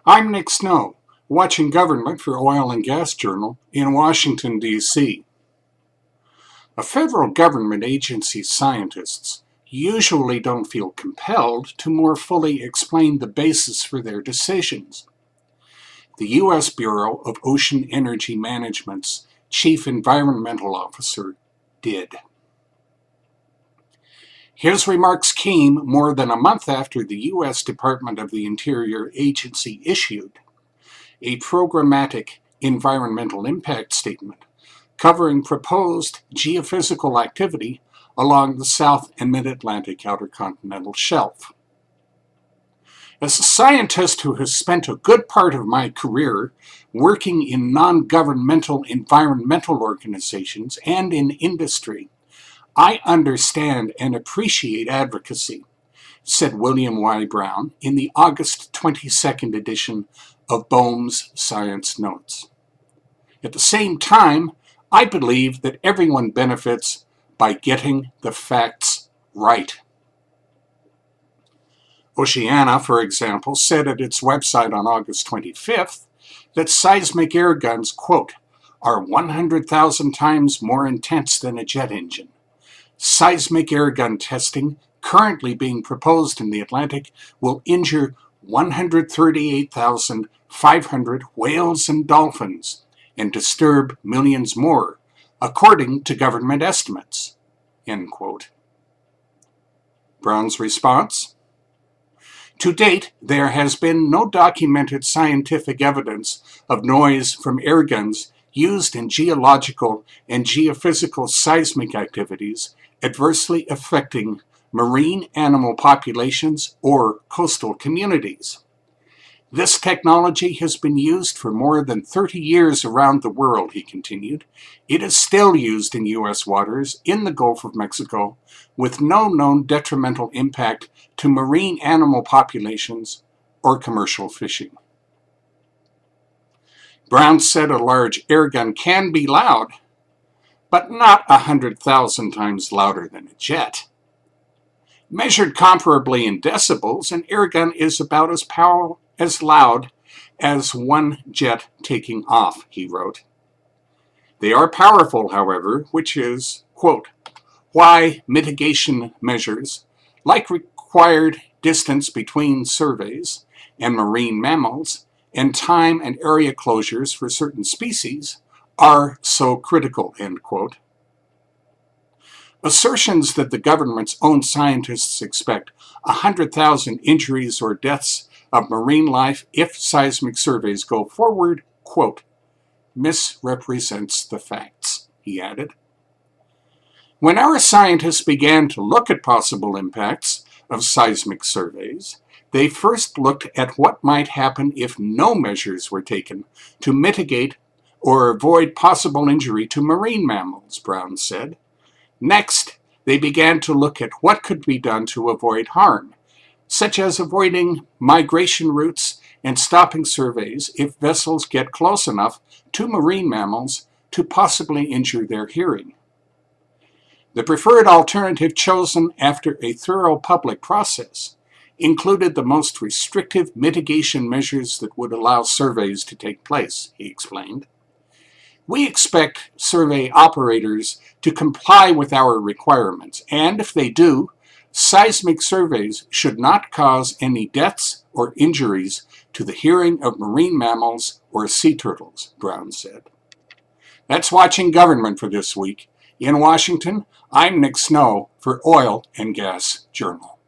I'm Nick Snow, watching Government for Oil and Gas Journal in Washington, D.C. A federal government agency's scientists usually don't feel compelled to more fully explain the basis for their decisions. The U.S. Bureau of Ocean Energy Management's Chief Environmental Officer did. His remarks came more than a month after the U.S. Department of the Interior agency issued a programmatic environmental impact statement covering proposed geophysical activity along the South and Mid-Atlantic Outer Continental Shelf. As a scientist who has spent a good part of my career working in non-governmental environmental organizations and in industry, I understand and appreciate advocacy, said William Y. Brown in the August 22nd edition of BOEM's Science Notes. At the same time, I believe that everyone benefits by getting the facts right. Oceana, for example, said at its website on August 25th that seismic air guns, quote, are 100,000 times more intense than a jet engine. Seismic airgun testing currently being proposed in the Atlantic will injure 138,500 whales and dolphins and disturb millions more, according to government estimates. End quote. Brown's response? To date, there has been no documented scientific evidence of noise from airguns used in geological and geophysical seismic activities adversely affecting marine animal populations or coastal communities. This technology has been used for more than 30 years around the world, he continued. It is still used in U.S. waters in the Gulf of Mexico with no known detrimental impact to marine animal populations or commercial fishing. Brown said a large airgun can be loud, but not 100,000 times louder than a jet. Measured comparably in decibels, an airgun is about as loud as one jet taking off, he wrote. They are powerful, however, which is, quote, why mitigation measures, like required distance between surveys and marine mammals, and time and area closures for certain species, are so critical, end quote. Assertions that the government's own scientists expect 100,000 injuries or deaths of marine life if seismic surveys go forward, quote, misrepresents the facts, he added. When our scientists began to look at possible impacts of seismic surveys, they first looked at what might happen if no measures were taken to mitigate or avoid possible injury to marine mammals, Brown said. Next, they began to look at what could be done to avoid harm, such as avoiding migration routes and stopping surveys if vessels get close enough to marine mammals to possibly injure their hearing. The preferred alternative chosen after a thorough public process included the most restrictive mitigation measures that would allow surveys to take place, he explained. We expect survey operators to comply with our requirements, and if they do, seismic surveys should not cause any deaths or injuries to the hearing of marine mammals or sea turtles, Brown said. That's Watching Government for this week. In Washington, I'm Nick Snow for Oil and Gas Journal.